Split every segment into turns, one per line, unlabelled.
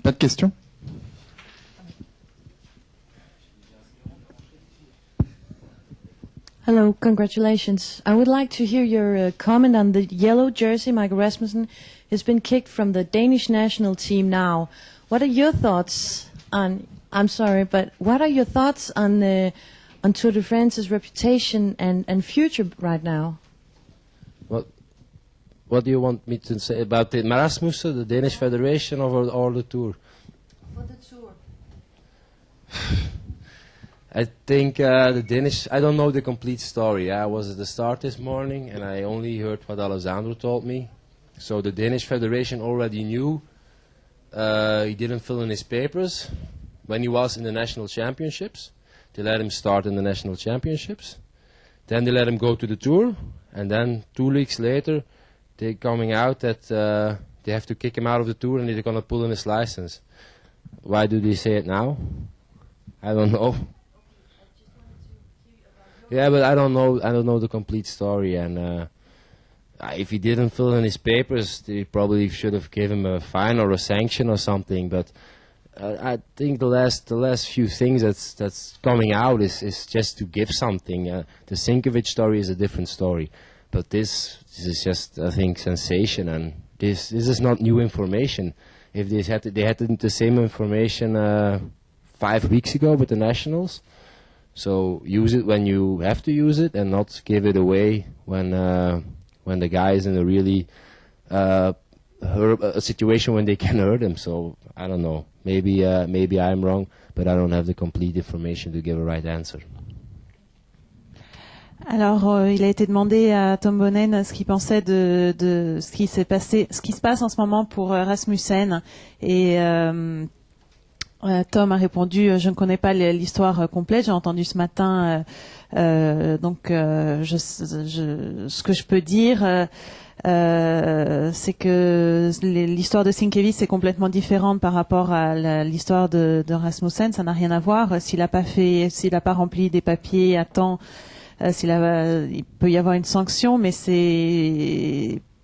Pas de questions?
Hello, congratulations. I would like to hear your comment on the yellow jersey. Michael Rasmussen has been kicked from the Danish national team now. What are your thoughts on, I'm sorry, but what are your thoughts on Tour de France's reputation and future right now?
What do you want me to say about the Rasmussen, the Danish Federation, or the Tour?
For the Tour.
I think the Danish, I don't know the complete story. I was at the start this morning and I only heard what Alessandro told me. So the Danish Federation already knew he didn't fill in his papers when he was in the national championships. They let him start in the national championships. Then they let him go to the Tour, and then 2 weeks later they're coming out that they have to kick him out of the Tour and they're going to pull in his license. Why do they say it now? I don't know. Yeah, but I don't know the complete story, and if he didn't fill in his papers, they probably should have given him a fine or a sanction or something. But I think the last few things that's coming out is just to give something. The Sinkovic story is a different story, but this is just, I think, sensation, and this is not new information. If they had the same information 5 weeks ago with the nationals. So use it when you have to use it, and not give it away when the guy is in a really a situation when they can hurt him. So I don't know. Maybe I'm wrong, but I don't have the complete information to give a right answer.
Alors, il a été demandé à Tom Bonnen ce qu'il pensait de ce qui s'est passé, ce qui se passe en ce moment pour Rasmussen, et Tom a répondu, je ne connais pas l'histoire complète, j'ai entendu ce matin, donc ce que je peux dire, c'est que l'histoire de Sienkiewicz est complètement différente par rapport à l'histoire de Rasmussen. Ça n'a rien à voir. S'il n'a pas rempli des papiers à temps, il peut y avoir une sanction, mais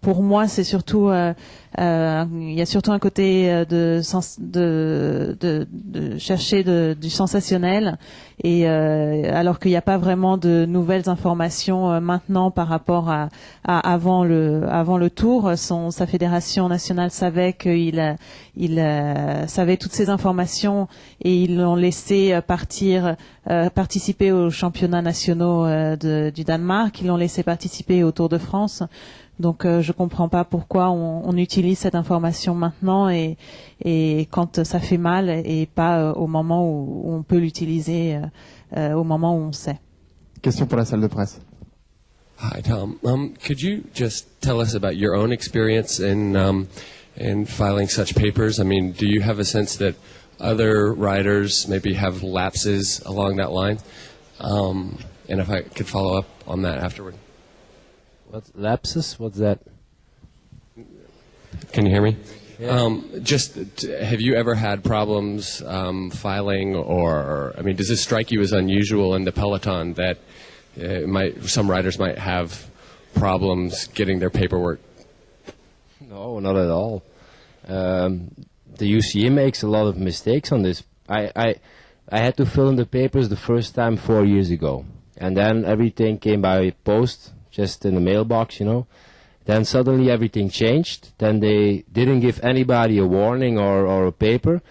pour moi, c'est surtout, il y a surtout un côté de chercher du sensationnel, et alors qu'il n'y a pas vraiment de nouvelles informations maintenant par rapport à avant le Tour. Sa fédération nationale savait qu'il savait toutes ces informations, et ils l'ont laissé participer aux championnats nationaux du Danemark. Ils l'ont laissé participer au Tour de France. Donc je comprends pas pourquoi on utilise cette information maintenant et quand ça fait mal, et pas au moment où on peut l'utiliser, au moment où on sait.
Question pour la salle de presse.
Hi Tom, could you just tell us about your own experience in filing such papers? I mean, do you have a sense that other riders maybe have lapses along that line? And if I could follow up on that afterward.
What lapses? What's that?
Can you hear me?
Yeah.
Have you ever had problems filing, or I mean, does this strike you as unusual in the peloton that some riders might have problems getting their paperwork?
No, not at all. The UCI makes a lot of mistakes on this. I had to fill in the papers the first time 4 years ago, and then everything came by post. Just in the mailbox, you know. Then suddenly everything changed. Then they didn't give anybody a warning or a paper.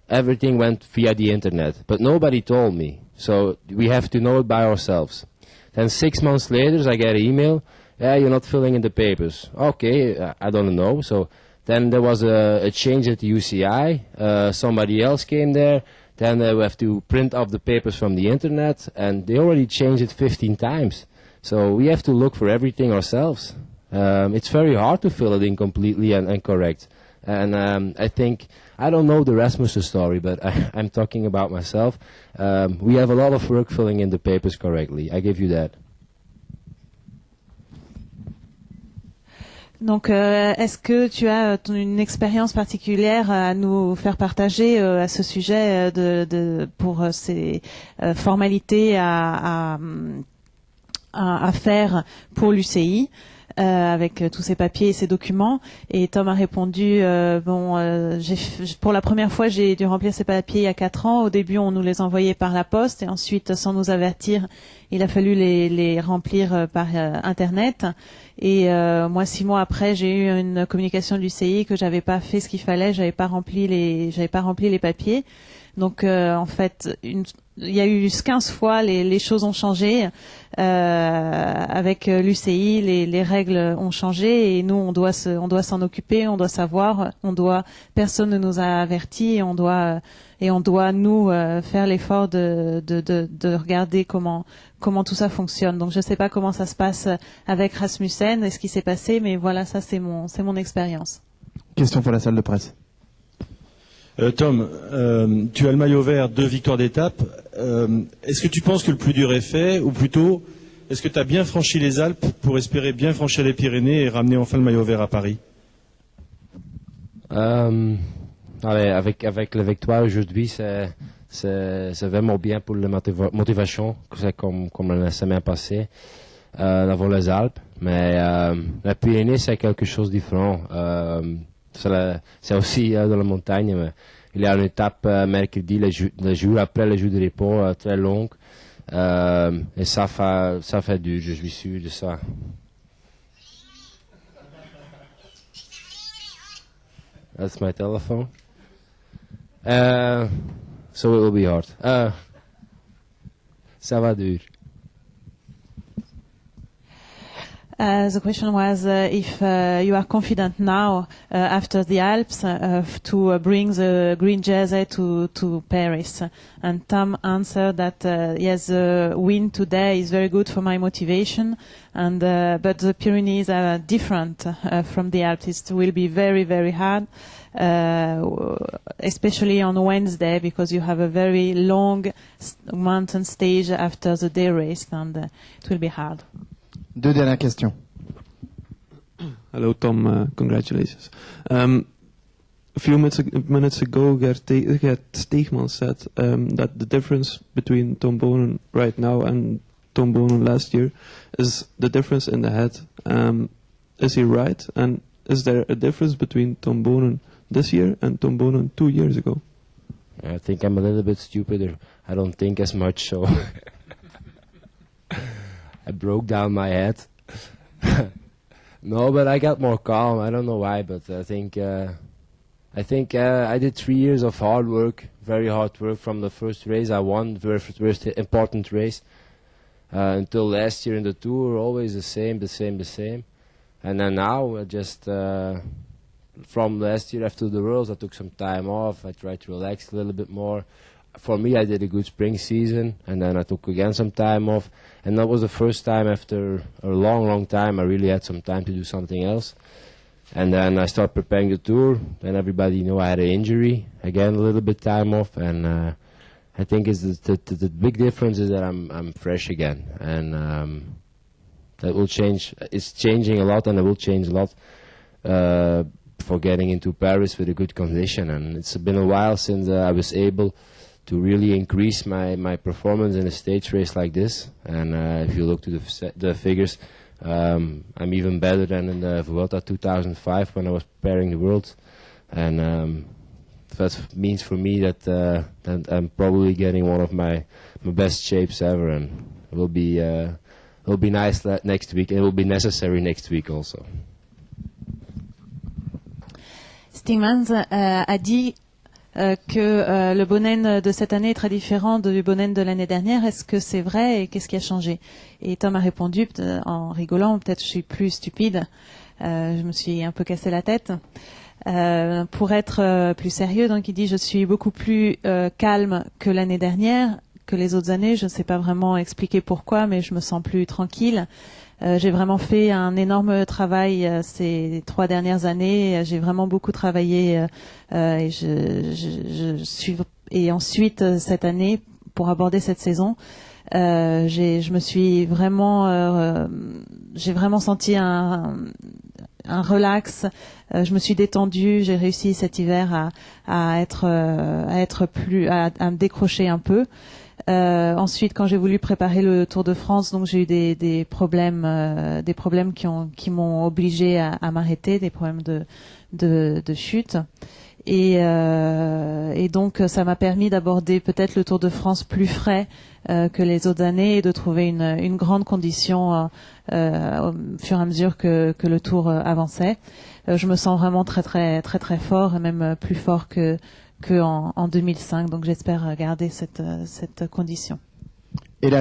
Everything went via the internet. But nobody told me. So we have to know it by ourselves. Then 6 months later, I get an email. Yeah, you're not filling in the papers. Okay, I don't know. So then there was a change at the UCI. Somebody else came there. Then we have to print off the papers from the internet. And they already changed it 15 times. So we have to look for everything ourselves. It's very hard to fill it in completely and correct. And I think, I don't know the Rasmussen story, but I'm talking about myself. We have a lot of work filling in the papers correctly. I give you that.
Donc, est-ce que tu as une expérience particulière à nous faire partager à ce sujet pour ces formalités à faire pour l'UCI? avec tous ces papiers et ces documents. Et Tom a répondu pour la première fois j'ai dû remplir ces papiers il y a 4 ans. Au début on nous les envoyait par la poste et ensuite sans nous avertir il a fallu les remplir par internet. Et moi 6 mois après j'ai eu une communication de l'UCI que j'avais pas fait ce qu'il fallait, j'avais pas rempli les papiers. Donc en fait il y a eu 15 fois les choses ont changé avec l'UCI, les règles ont changé et nous on doit s'en occuper, on doit savoir, personne ne nous a avertis et on doit nous faire l'effort de regarder comment tout ça fonctionne. Donc je sais pas comment ça se passe avec Rasmussen et ce qui s'est passé, mais voilà, ça c'est mon expérience.
Question pour la salle de presse.
Tom, tu as le maillot vert, 2 victoires d'étape. Est-ce que tu penses que le plus dur est fait, ou plutôt, est-ce que tu as bien franchi les Alpes pour espérer bien franchir les Pyrénées et ramener enfin le maillot vert à Paris?
Avec la victoire aujourd'hui, c'est vraiment bien pour la motivation, c'est comme la semaine passée, d'avoir les Alpes. Mais la Pyrénées, c'est quelque chose de différent. C'est aussi dans la montagne, mais il y a une étape mercredi, le jour après le jour de repos, très longue. Et ça fait dur, je suis sûr de ça. That's my telephone. So it will be hard. Ça va dur.
The question was if you are confident now after the Alps to bring the green jersey to Paris. And Tom answered that yes, the win today is very good for my motivation, and but the Pyrenees are different from the Alps. It will be very, very hard, especially on Wednesday, because you have a very long mountain stage after the day race, and it will be hard.
2 dernières questions.
Hello, Tom. Congratulations. A few minutes ago, Gert Steegman said that the difference between Tom Boonen right now and Tom Boonen last year is the difference in the head. Is he right? And is there a difference between Tom Boonen this year and Tom Boonen 2 years ago?
I think I'm a little bit stupider. I don't think as much, so I broke down my head. No, but I got more calm. I don't know why, but I think I did 3 years of hard work, very hard work from the first race I won, very first important race, until last year in the Tour, always the same. And then now, just from last year after the Worlds, I took some time off. I tried to relax a little bit more. For me, I did a good spring season, and then I took again some time off. And that was the first time after a long time I really had some time to do something else. And then I started preparing the Tour. Then everybody knew I had an injury. Again, a little bit time off. And I think it's the big difference is that I'm fresh again. And that will change. It's changing a lot, and it will change a lot for getting into Paris with a good condition. And it's been a while since I was able to really increase my performance in a stage race like this. And if you look to the figures, I'm even better than in the Vuelta 2005 when I was preparing the Worlds. And that means for me that I'm probably getting one of my best shapes ever, and it will be nice next week, and it will be necessary next week also.
Steegmans a dit que le Boonen de cette année est très différent du Boonen de l'année dernière. Est-ce que c'est vrai et qu'est-ce qui a changé? Et Tom a répondu en rigolant, peut-être je suis plus stupide, je me suis un peu cassé la tête. Pour être plus sérieux, donc il dit je suis beaucoup plus calme que l'année dernière, que les autres années. Je ne sais pas vraiment expliquer pourquoi, mais je me sens plus tranquille. J'ai vraiment fait un énorme travail ces 3 dernières années. J'ai vraiment beaucoup travaillé et et ensuite cette année pour aborder cette saison, je me suis vraiment, j'ai vraiment senti un relax. Je me suis détendue. J'ai réussi cet hiver à me décrocher un peu. Ensuite, quand j'ai voulu préparer le Tour de France, donc j'ai eu des problèmes qui m'ont obligé à m'arrêter, des problèmes de chute. Et donc ça m'a permis d'aborder peut-être le Tour de France plus frais que les autres années et de trouver une grande condition au fur et à mesure que le Tour avançait. Je me sens vraiment très fort et même plus fort que en 2005. Donc j'espère garder cette condition.